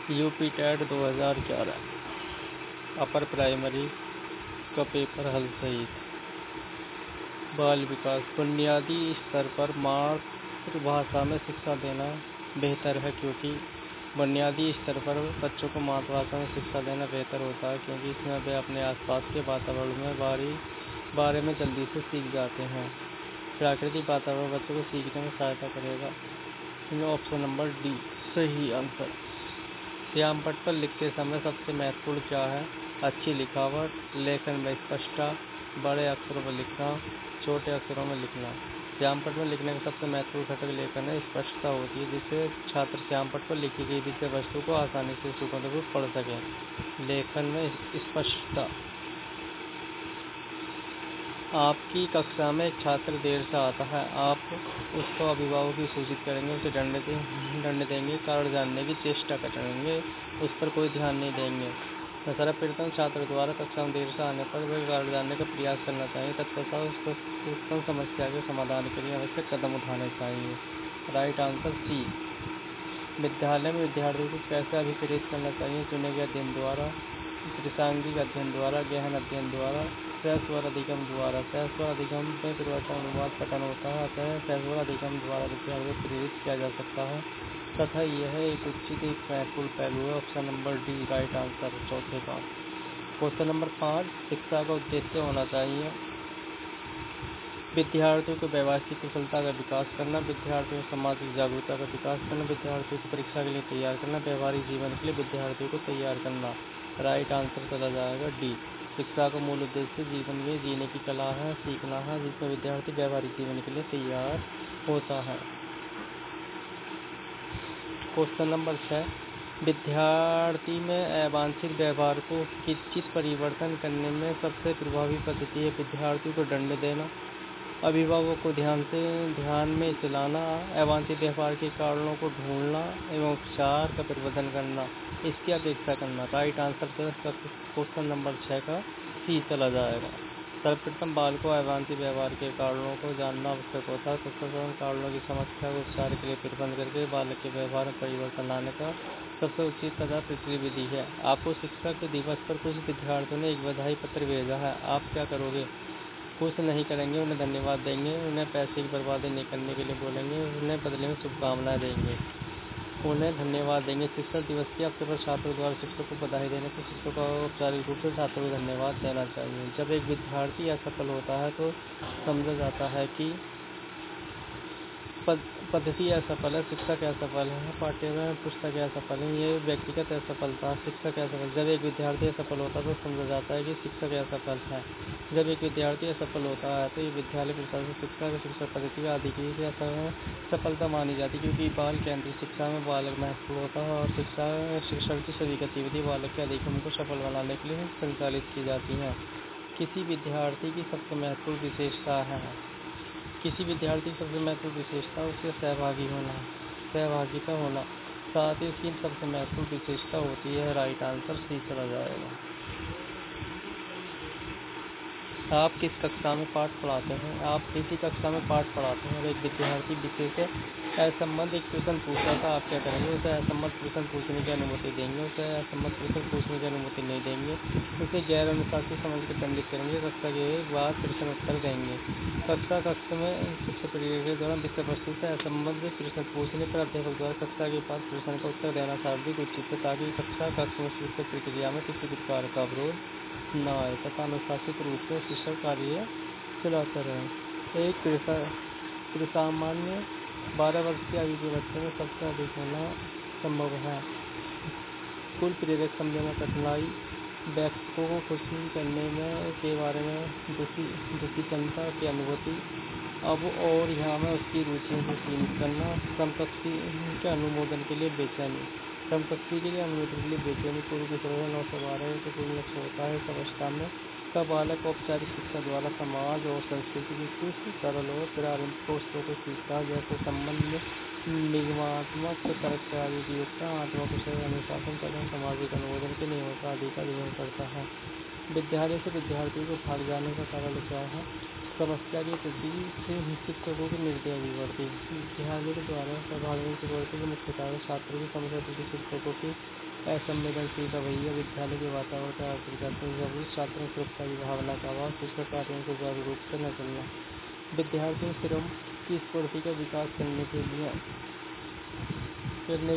UP TET 2011 upper primary का paper हल सहित बाल विकास। बुनियादी स्तर पर मातृभाषा में शिक्षा देना बेहतर है, क्योंकि बुनियादी स्तर पर बच्चों को मातृभाषा में शिक्षा देना बेहतर होता है, क्योंकि इसमें वे अपने आसपास के वातावरण में बारे में जल्दी से सीख जाते हैं। प्राकृतिक वातावरण बच्चों को सीखने में सहायता करेगा। ऑप्शन नंबर डी सही आंसर। श्याम पट्ट पर लिखते समय सबसे महत्वपूर्ण क्या है? अच्छी लिखावट, लेखन में स्पष्टता, बड़े अक्षरों में लिखना, छोटे अक्षरों में लिखना। श्याम पट्ट में लिखने का सबसे महत्वपूर्ण घटक लेखन में स्पष्टता होती है, जिससे छात्र श्याम पट्ट पर लिखी गई विषय वस्तु को आसानी से सुगमतापूर्वक पढ़ सकें। लेखन में स्पष्टता। आपकी कक्षा में एक छात्र देर से आता है, आप उसको अभिभावक की सूचित करेंगे, उसे दंड देंगे, कारण जानने की चेष्टा करेंगे, उस पर कोई ध्यान नहीं देंगे। सर्वप्रथम छात्र द्वारा कक्षा में देर से आने पर वह कारण जानने का प्रयास करना चाहिए। तत्पश्चात उसको उत्पन्न समस्या के समाधान के लिए आवश्यक कदम उठाने चाहिए। Right answer C. विद्यालय में विद्यार्थियों को कैसे अभिप्रेरित करना चाहिए? चुने गए अध्ययन द्वारा, प्रासंगिक अध्ययन द्वारा, गहन अध्ययन द्वारा, सहस्वर अधिगम द्वारा। सहस्वर अधिगम में परिवर्तन अनुवाद पठन होता है, अतः सहस्वर अधिगम द्वारा विद्यार्थियों को प्रेरित किया जा सकता है तथा यह एक उचित महत्वपूर्ण पहलू है। Option number D right answer चौथे का। क्वेश्चन नंबर 5, शिक्षा का उद्देश्य होना चाहिए विद्यार्थियों को व्यवहारिक कुशलता का विकास करना, विद्यार्थियों को सामाजिक जागरूकता का विकास करना, विद्यार्थियों को परीक्षा के लिए तैयार करना, व्यवहारिक जीवन के लिए विद्यार्थियों को तैयार करना। राइट आंसर चला जाएगा डी। शिक्षा का मूल उद्देश्य जीवन में जीने की कला है, सीखना है, जिसमें विद्यार्थी व्यवहारिक जीवन के लिए तैयार होता है। क्वेश्चन नंबर 6, विद्यार्थी में अवांछित व्यवहार को किंचित परिवर्तन करने में सबसे प्रभावी पद्धति है विद्यार्थियों को दंड देना, अभिभावक को ध्यान में चलाना, अवांछित व्यवहार के कारणों को ढूंढना एवं उपचार का प्रबंधन करना, इसकी अपेक्षा करना। राइट आंसर क्वेश्चन नंबर 6 का सी चला जाएगा। सर्वप्रथम बाल को अवांछित व्यवहार के कारणों को जानना आवश्यक होता है। तत्पश्चात कारणों की समस्या को उपचार के लिए प्रबंध करके बालक के व्यवहार में परिवर्तन लाने का सबसे उचित तथा प्रचलित विधि है। आपको शिक्षक दिवस पर कुछ विद्यार्थियों ने एक बधाई पत्र भेजा है, आप क्या करोगे? कुछ नहीं करेंगे, उन्हें धन्यवाद देंगे, उन्हें पैसे की बर्बादी नहीं करने के लिए बोलेंगे, उन्हें बदले में शुभकामनाएं देंगे, उन्हें धन्यवाद देंगे। शिक्षक दिवस के अवसर पर छात्रों द्वारा शिक्षक को बधाई देने पर शिक्षक को औपचारिक रूप से छात्रों को धन्यवाद देना चाहिए। जब एक विद्यार्थी असफल होता है तो समझा जाता है कि पद्धति असफल है, शिक्षक असफल है, पाठ्यक्रम पुस्तक असफल है, ये व्यक्तिगत असफलता, शिक्षक असफल। जब एक विद्यार्थी असफल होता है तो समझा जाता है कि शिक्षक असफल है। जब एक विद्यार्थी असफल होता है तो ये विद्यालय प्रशासन शिक्षा पद्धति का अधिक सफलता मानी जाती है, क्योंकि बाल केंद्रित शिक्षा में बालक महत्वपूर्ण होता है और शिक्षण की सभी गतिविधि बालक के अधिगम को सफल बनाने के लिए संचालित की जाती हैं। किसी विद्यार्थी की सबसे महत्वपूर्ण विशेषता है उसके सहभागिता होना, साथ ही उसकी सबसे महत्वपूर्ण विशेषता होती है। राइट आंसर सी चला जाएगा। आप किस कक्षा में पाठ पढ़ाते हैं? आप किसी कक्षा में पाठ पढ़ाते हैं और एक विद्यार्थी विषय से असंबद्ध एक प्रश्न पूछता था, आप क्या करेंगे? उसे असंबद्ध प्रश्न पूछने की अनुमति देंगे, उसे असंबद्ध प्रश्न पूछने की अनुमति नहीं देंगे, उसे गैर अनुशासित समझकर दंडित करेंगे, कक्षा के बाद प्रश्न उत्तर देंगे। कक्षा में शिक्षक के द्वारा विषय वस्तु से असंबद्ध प्रश्न पूछने पर अध्यापक द्वारा कक्षा के बाद प्रश्न का उत्तर देना शाब्दिक उचित है, ताकि कक्षा में शिक्षक प्रक्रिया में किसी प्रकार का अवरोध न आए तथा अनुशासित रूप से शिक्षण कार्य चलाते रहें। एक सामान्य 12 वर्ष की आयु के बच्चे में सबसे अधिक होना संभव है। कुल प्रेरक समझने में कठिनाई, वयस्कों को खुशी करने के बारे में दुखीजनता की अनुभूति, अब और यहाँ में उसकी रुचियों को सीमित करना, समकक्षी के अनुमोदन के लिए बेचैनी, पूर्व की तुलना 9 से 12 के पूर्व लक्ष्य होता है। इस अवस्था में का बालक औपचारिक शिक्षा द्वारा समाज और संस्कृति की कुछ सरल और प्रारंभिक कौशलों को सीखता है, जैसे संबंध, निगमात्मक तर्क आदि की युक्ता, आत्मकुशल, अनुशासन तथा सामाजिक अनुमोदन के नियमों का आदि का अध्ययन करता है। विद्यालय से विद्यार्थियों को भाग जाने का कारण क्या है? समस्या की प्रति से शिक्षकों की निर्दय विवर्ती। विद्यालय के द्वारा सार्वजनिक विवर्ती के मुख्य कारण छात्रों की समस्या प्रति शिक्षकों की असंवेदनशील रवैया, विद्यालय के वातावरण का आदर, छात्रों सुरक्षा की भावना का अभाव, शिक्षक कार्यों को सुचारू रूप से न चलना। विद्यार्थियों श्रम की स्फूर्ति का विकास करने के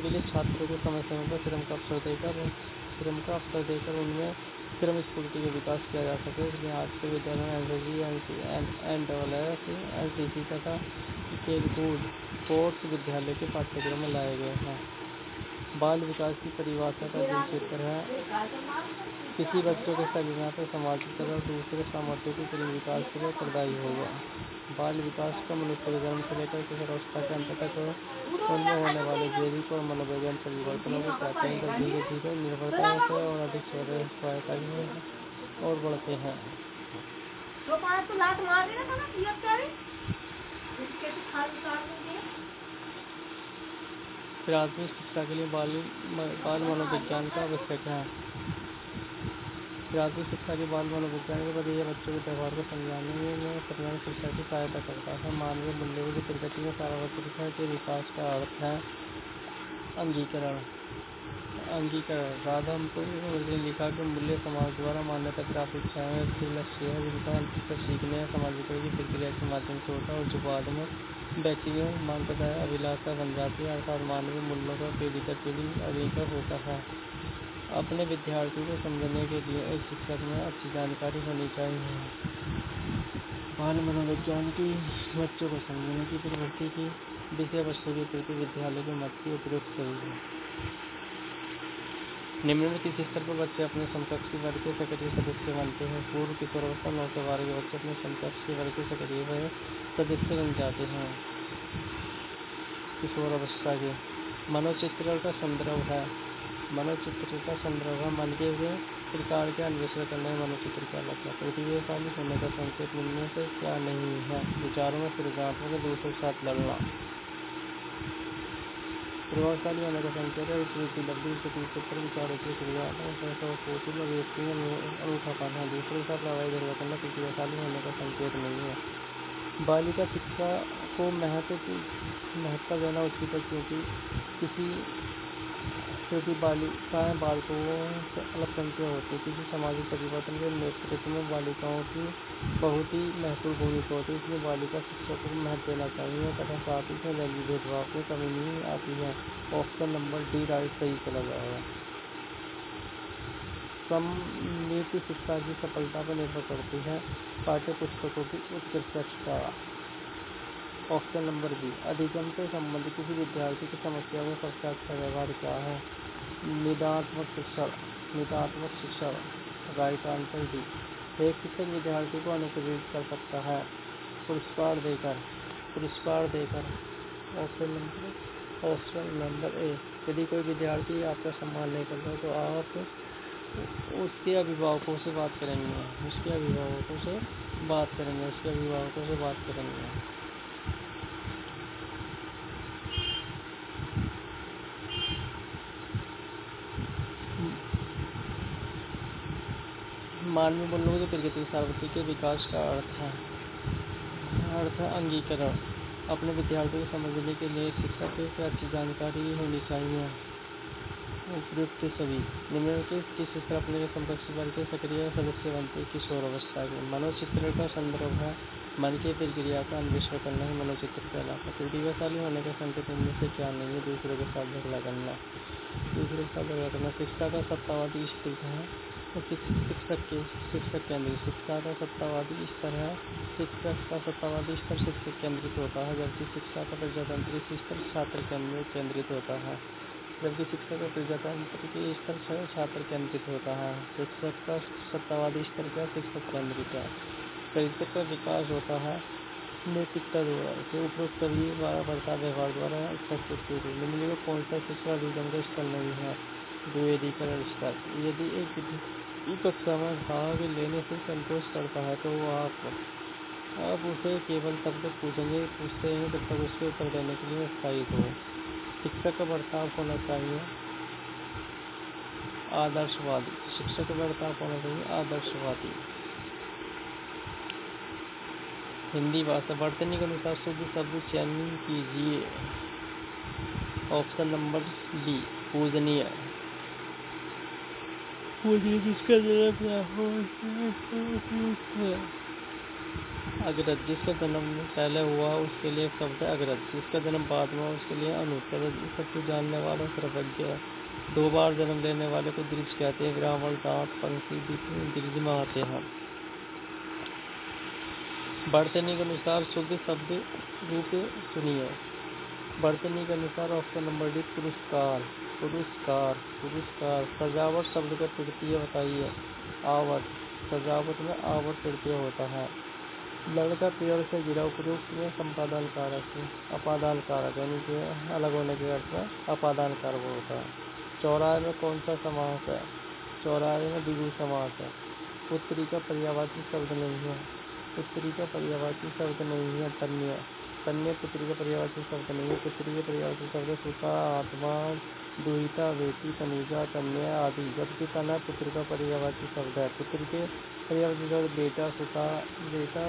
लिए छात्रों को समस्याओं पर श्रम का अवसर देकर उनमें श्रम स्फूर्ति का विकास किया जा सके। इसलिए आज के विद्यालयों में एनसीसी, एनसीसी तथा खेलकूद स्पोर्ट्स विद्यालय के पाठ्यक्रम में लाए गए हैं। बाल विकास की परिभाषा का जो क्षेत्र है, किसी बच्चों के सृजनात्मक, सामाजिक तथा दूसरे सामर्थ्यों के पूर्ण विकास के लिए उत्तरदायी होगा। बाल विकास का मनुष्य के जन्म से लेकर किशोरावस्था के अंत तक उनमें होने वाले जैविक और मनोवैज्ञानिक परिवर्तनों को कहते हैं, जो धीरे धीरे निर्भरता से और अधिक स्वायत्तता और बढ़ते हैं। प्राथमिक शिक्षा के लिए बाल मनोविज्ञान का आवश्यक है। प्राथमिक शिक्षा के बाल मनोविज्ञान के पद यह बच्चों के व्यवहार को समझाने में प्राथमिक शिक्षा की सहायता करता है। मानवीय मूल्यों की प्रगति में सार्वत्रिक है के विकास का अर्थ है अंगीकरण। राधामपुर ने लिखा कि मूल्य समाज द्वारा मान्यता प्राप्त इच्छाएं व्यक्ति लक्ष्य है, जिनका अंततः सीखने या समाजीकरण की प्रक्रिया के माध्यम से होता है, और जो बाद में व्यक्ति में मान्यता अभिलाषा बन जाती है, अर्थात मानवीय मूल्यों का पीढ़ी दर पीढ़ी अभिनव होता है। अपने विद्यार्थियों को समझने के लिए एक शिक्षक में अच्छी जानकारी होनी चाहिए। बाल मनोविज्ञान की बच्चों को समझने की प्रवृत्ति की विषय वस्तु के प्रति विद्यालय के मत की उपयुक्त तरीके। निम्नलिखित किस स्तर पर बच्चे अपने समकक्ष वर्ग के सक्रिय सदस्य बनते हैं। पूर्व किशोरावस्था 9 से 12 के बच्चे अपने समकक्ष के वर्ग के सक्रिय सदस्य बन जाते हैं। किशोरावस्था के मनोचित्रण का संदर्भ है। मन के प्रकार के अन्वेषण करने में मनोचित्र कहलाता है। प्रतिभाशाली होने का संकेत मिलने से क्या नहीं है। विचारों में सृजनात्मक, दूसरों के साथ लड़ना। प्रभावशाली होने का संकेत है उपलब्धि, चित्र, विचारों की सृजनात्मक अभिव्यक्ति में अनूठापन है। दूसरों के साथ लड़ाई झगड़ा करना प्रतिभाशाली होने का संकेत नहीं है। बालिका शिक्षा को महत्व देना उचित है, क्योंकि बालिकाएं बालकों से अल्पसंख्यक होती है। किसी सामाजिक परिवर्तन के नेतृत्व में बालिकाओं की बहुत ही महत्वपूर्ण भूमिका होती है। इसलिए बालिका शिक्षा को महत्व देना चाहिए तथा साथ ही लैंगिक भेदभाव में कमी नहीं आती है। ऑप्शन नंबर डी सही चला जाएगा। सममित शिक्षा की सफलता पर निर्भर करती है पाठ्य पुस्तकों की उत्कृष्टता। ऑप्शन नंबर बी अधिगम से संबंधित किसी विद्यार्थी की समस्या में सबसे अच्छा व्यवहार क्या है। निदानात्मक शिक्षा। Right answer D. एक शिक्षक विद्यार्थी को अनुप्रेरित कर सकता है पुरस्कार देकर। Option number A. यदि कोई विद्यार्थी आपका सम्मान नहीं करता तो आप उसके अभिभावकों से बात करेंगे। मानवीय मूल्यों की प्रगति सार्वत्रिक के विकास का अर्थ है अंगीकरण। अपने विद्यार्थियों को समझने के लिए शिक्षक को अच्छी जानकारी होनी चाहिए। उपयुक्त सभी। निम्नलिखित किस स्तर अपने समकक्ष वर्ग के सक्रिय सदस्य बनते हैं। किशोरावस्था के मनोचित्र का संदर्भ है मन की प्रक्रिया का अन्वेषण करना ही मनोचित्र कहलाता है। प्रतिभाशाली होने का संकेत इनमें से क्या नहीं है। दूसरों के साथ झगड़ा करना। शिक्षा का सत्तावादी स्थिति है। शिक्षक केंद्रित शिक्षा का सत्तावादी स्तर है। शिक्षक का सत्तावादी स्तर शिक्षक केंद्रित होता है, जबकि शिक्षा का प्रजातांत्रिक स्तर छात्र केंद्रित होता है। छात्र केंद्रित होता है। शिक्षक का सत्तावादी स्तर क्या शिक्षक केंद्रित है। चरित्र का विकास होता है नैतिकता द्वारा। उपरोक्त सभी बर्ताव व्यवहार द्वारा प्रस्तुत की गई। निम्नलिखित कौन सा शिक्षा अधिगम का स्तर नहीं है। द्विवेदीकरण स्तर। यदि एक विद्यार्थी कक्षा में भाग लेने से संकोच करता है तो आप उसे केवल तब तक पूछते हैं जब तक उसके उत्तर देने के लिए उत्साहित हो। शिक्षक का बर्ताव होना चाहिए आदर्शवादी। हिंदी भाषा। वर्तनी के अनुसार शुद्ध शब्द चयन कीजिए। ऑप्शन नंबर डी, पूजनीय। पूजनीय जिसका जन्म अग्रज, जिसका जन्म पहले हुआ उसके लिए एक शब्द है अग्रज, जिसका जन्म बाद में हुआ उसके लिए अनुत्तर। सब कुछ जानने वाला सर्वज्ञ है। 2 बार जन्म लेने वाले को दीर्घ कहते हैं। ब्राह्मण दांत पंक्ति दीर्घ में आते हैं। वर्तनी के अनुसार शुद्ध शब्द रूप सुनिए। वर्तनी के अनुसार ऑप्शन नंबर डी, पुरस्कार। पुरस्कार, पुरस्कार। सजावट शब्द का तृतीय बताइए। आवत, सजावट में आवत तृतीय होता है। लड़का पेड़ से गिरा, उपरोक्त में संपादन कारक है, अपादान कारक, यानी कि अलग होने के अर्थ में अपादान कारक होता है। चौराहे में कौन सा समास है? चौराहे में द्विगु समास है। पुत्री का पर्यायवाची शब्द नहीं है। पुत्री का पर्यायवाची शब्द नहीं है। तन्य, तन्य पुत्री का पर्यायवाची शब्द नहीं है। पुत्री के पर्यायवाची शब्द सुता, आत्मा, दुहिता, बेटी, तनुजा, कन्या आदि, जबकि तना पुत्र का पर्यायवाची शब्द है। पुत्र के पर्यायवाची शब्द बेटा, सुता, बेटा,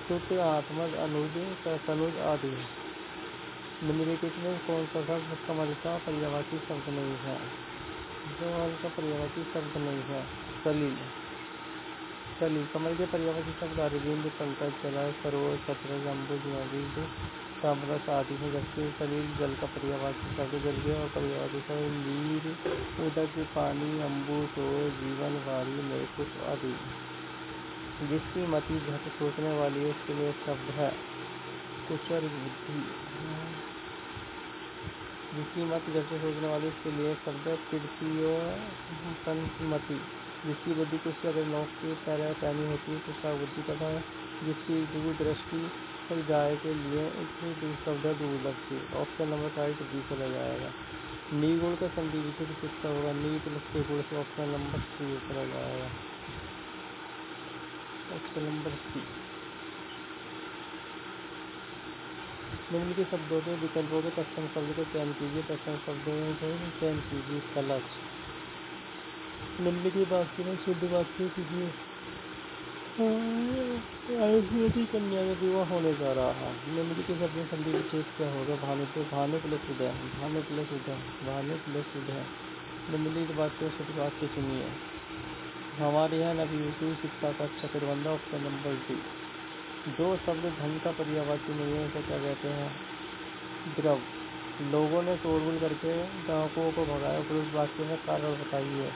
सुत, आत्मा, अनुज, तनुज आदि। निम्नलिखित में कौन सा शब्द कमल का पर्यायवाची शब्द नहीं है? कमल का पर्यायवाची शब्द नहीं है। सलील, सलील। कमल के पर्यायवाची शब्द अरविंद, पंकज, जलय, सरोवर, सतरज, अम्बुज, नवीन, सामरस आदि है। जबकि सलील जल का पर्यायवाची शब्द। जल के और पर्यायवाची शब्द नीर, उदक, पानी, अम्बुज, जीवन, वायु, नैकुट आदि। जिसकी मति झट सोचने वाली है उसके लिए शब्द है कुशल बुद्धि। जिसकी मत झट से सोचने वाली उसके लिए शब्द है तृतीय मति। जिसकी बुद्धि कुछ अगर नौक की तरह पैनी होती है कुशा बुद्धि तथा जिसकी दूरदृष्टि पर जाए के लिए एक शब्द है दूरदर्शी। ऑप्शन नंबर 5 डी चला जाएगा। निगुण का संधि विच्छेद किसका होगा? नी प्लस के गुण से ऑप्शन नंबर सी चला जाएगा। Option number C. निम्नलिखित शब्दों के विकल्पों के तत्सम शब्द का चयन कीजिए। तत्सम शब्दों का चयन कीजिए। कलश। निम्नलिखित वाक्य में शुद्ध वाक्य कीजिए। आयुष्मती कन्या का विवाह होने जा रहा है। निम्नलिखित शब्द में संधि विच्छेद क्या होगा? भानु प्लस उदय, भानु प्लस उदय, भानु प्लस उदय। निम्नलिखित वाक्य शुद्ध वाक्य सुनिए। हमारे यहाँ नवयुवती शिक्षा का अच्छा प्रबंध। Option number D. जो शब्द धन का पर्यायवाची नहीं है उसे क्या कहते हैं? द्रव। लोगों ने शोरगुल करके डाकुओं को भगाया। उपरोक्त वाक्य में कारण बताइए।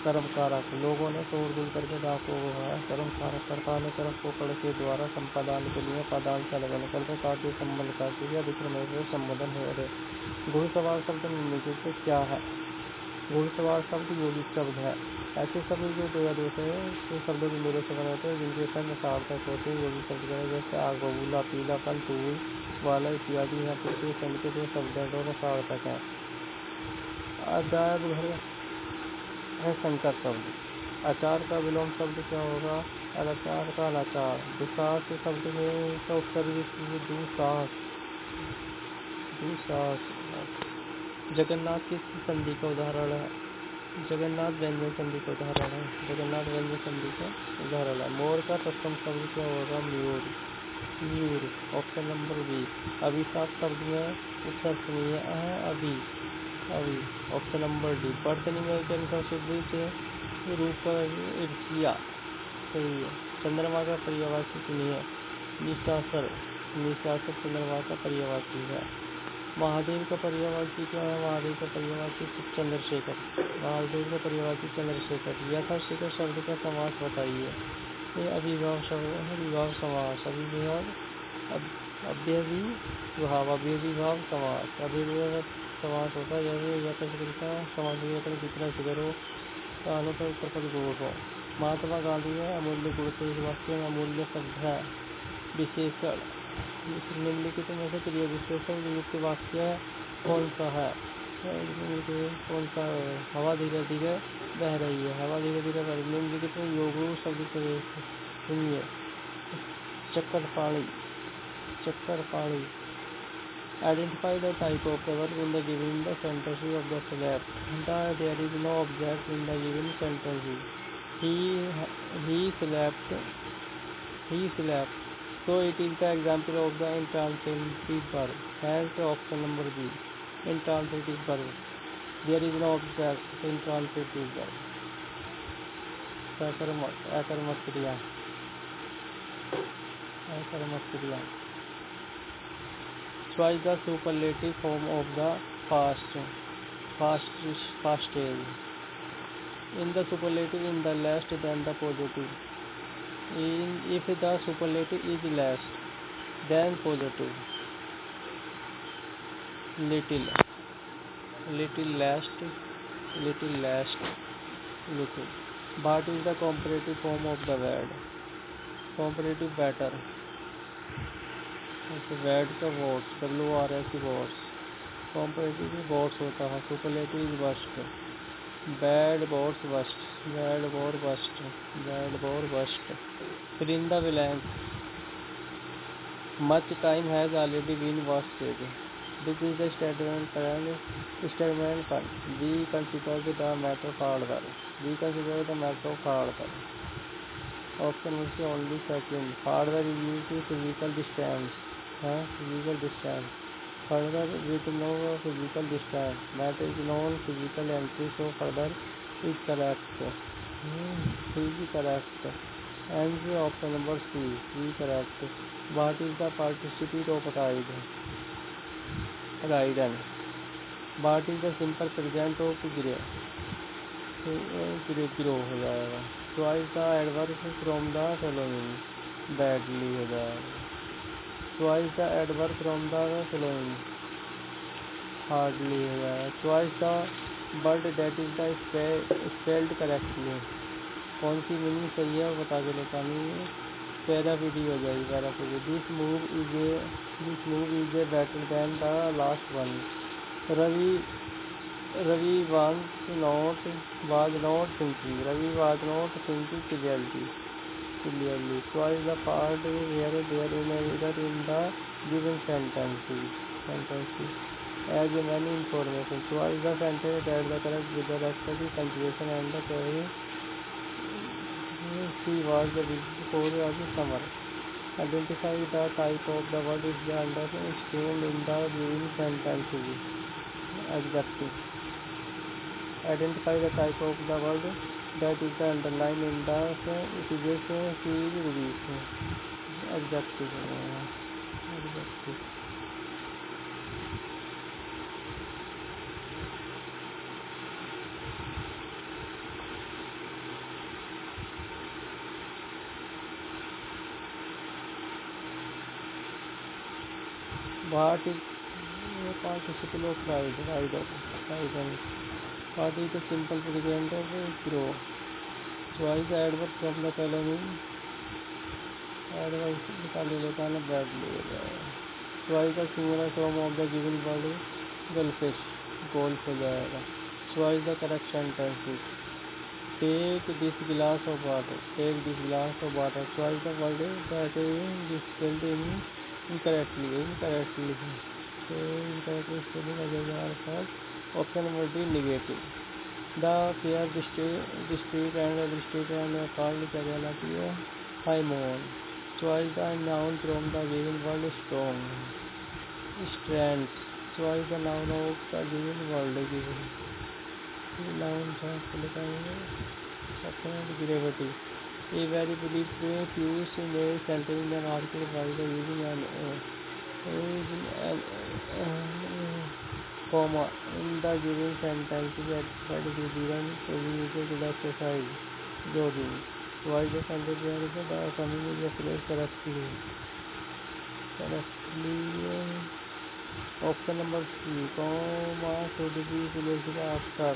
कर्म कारक। लोगों ने शोरगुल करके डाकुओं को भगाया। कर्म कारक। कर्ता ने कर्म को कड़ के द्वारा संपादन के लिए पादान से अलग करके कार्य संबंध कार्य या विक्रम से संबोधन है। घुड़सवार शब्द निम्नलिखित से क्या है? घुड़सवार शब्द यौगिक शब्द है। ऐसे शब्द जो दो या दो से शब्दों के मेलों से बने होते हैं जिनके संग सार्थक होते हैं यौगिक शब्द है। जैसे आग, बबूला, पीलापन, तूल वाला इत्यादि। यहाँ पर संघ के दो शब्द हैं, दोनों सार्थक हैं। अदाग है संकर शब्द। आचार का विलोम शब्द क्या होगा? अनाचार का अनाचार। दुसाहस शब्द का उत्सर्ग दुसाहस, दुसाहस। जगन्नाथ किस संधि का उदाहरण है? जगन्नाथ व्यंजन संधि का उदाहरण है। जगन्नाथ व्यंजन संधि का उदाहरण है। मोर का तत्सम शब्द क्या होगा? मयूर, मयूर। Option number B. अभिशाप शब्द में उत्तर सुनिए। अभी, अभी। Option number D. वर्तनी में के अनुसार शुद्ध से रूप ईर्ष्या सही है। चंद्रमा का पर्यायवाची सुनिए। निशाचर, निशाचर चंद्रमा का पर्यायवाची है। महादेव का पर्यायवाची क्या है? महादेव का पर्यायवाची चंद्रशेखर। महादेव का पर्यायवाची चंद्रशेखर। यथाशीघ्र शब्द का समास बताइए। ये अभिभाव शब्द है। विभाव समास। अभिभाव, अव्ययीभाव, अव्ययीभाव समास। अव्ययीभाव समास होता है जैसे यथाशीघ्र का समास जितना शीघ्र हो, कानों पर उत्तर पद गोल हो। महात्मा गांधी में अमूल्य गुण से इस वाक्य में अमूल्य शब्द है विशेषण। निम्नलिखित में से क्रिया विशेषण युक्त वाक्य कौन सा है? कौन सा? हवा धीरे धीरे बह रही है। हवा धीरे धीरे बह रही है। निम्नलिखित में योग शब्द सुनिए। चक्कर पाणी, चक्कर पाणी। Identify the type of the verb in the given the sentence of the left. There is no object in the given sentence. He slept. He slept. So it is the example of the intransitive verb. Hence option number B. Intransitive verb. There is no object. Intransitive verb. Akarmakriya. Akarmakriya. So is the superlative form of the past. In the superlative in the last than the positive. If the superlative is less then positive. Little, last, little. But is the comparative form of the word. Comparative better. Word का words, WRS words. Comparative words होता है. Superlative is worst. Bad words worst. Bad word worst. Bad word worst. Fill in the blank. Much time has already been wasted. This is the statement. We consider the matter further. We consider the matter further. Option was only second. Further is used to physical distance. Physical distance. Further with no physical distance. Matter is known physical entity, so further is correct. Is correct. And option number C is correct. What is the participant of ride? Ridden. What is the simple present of grow हो जाएगा. Twice the adverb from the following. Badly हो जाएगा. Twice the adverb from the following. Hardly हो जाएगा. Twice the word that is the spelled correctly. कौन सी meaning सही है बता के बतानी है. पैरापीडी हो जाएगी. पैरापीडी. This move is a better than the last one. Ravi was not thinking. Ravi was not thinking clearly. Twice the part where there in either in the given sentence. As many information. Twice the sentence that the correct with the respective punctuation and the carry. She was the before of the summer. Identify the type of the word is the understood in the given sentence. Adjective. Identify the type of the word that is the underlined in the it is she is weak. Adjective. What is a participle of rider? What is the simple present of grow? Choice the adverb from the following. Adverb निकाले लेता है badly. Choice the singular form of the given word. Goldfish. Golf हो जाएगा. Choice the correct sentences. Take this glass of water. Take this glass of water. Choice the word that is spelled incorrectly. So incorrectly spelling. Option number D negative. The pair district and called क्या कहलाती है. High moon. Choice the noun from the given word strong. Strength. Choice the noun of the given word given. Noun gravity. A very brief fuse may contain an article by the using an comma in the given sentence that is given to use the exercise. Jogging. Why the sentence the coming is placed correctly. Option number C. Comma should be placed after.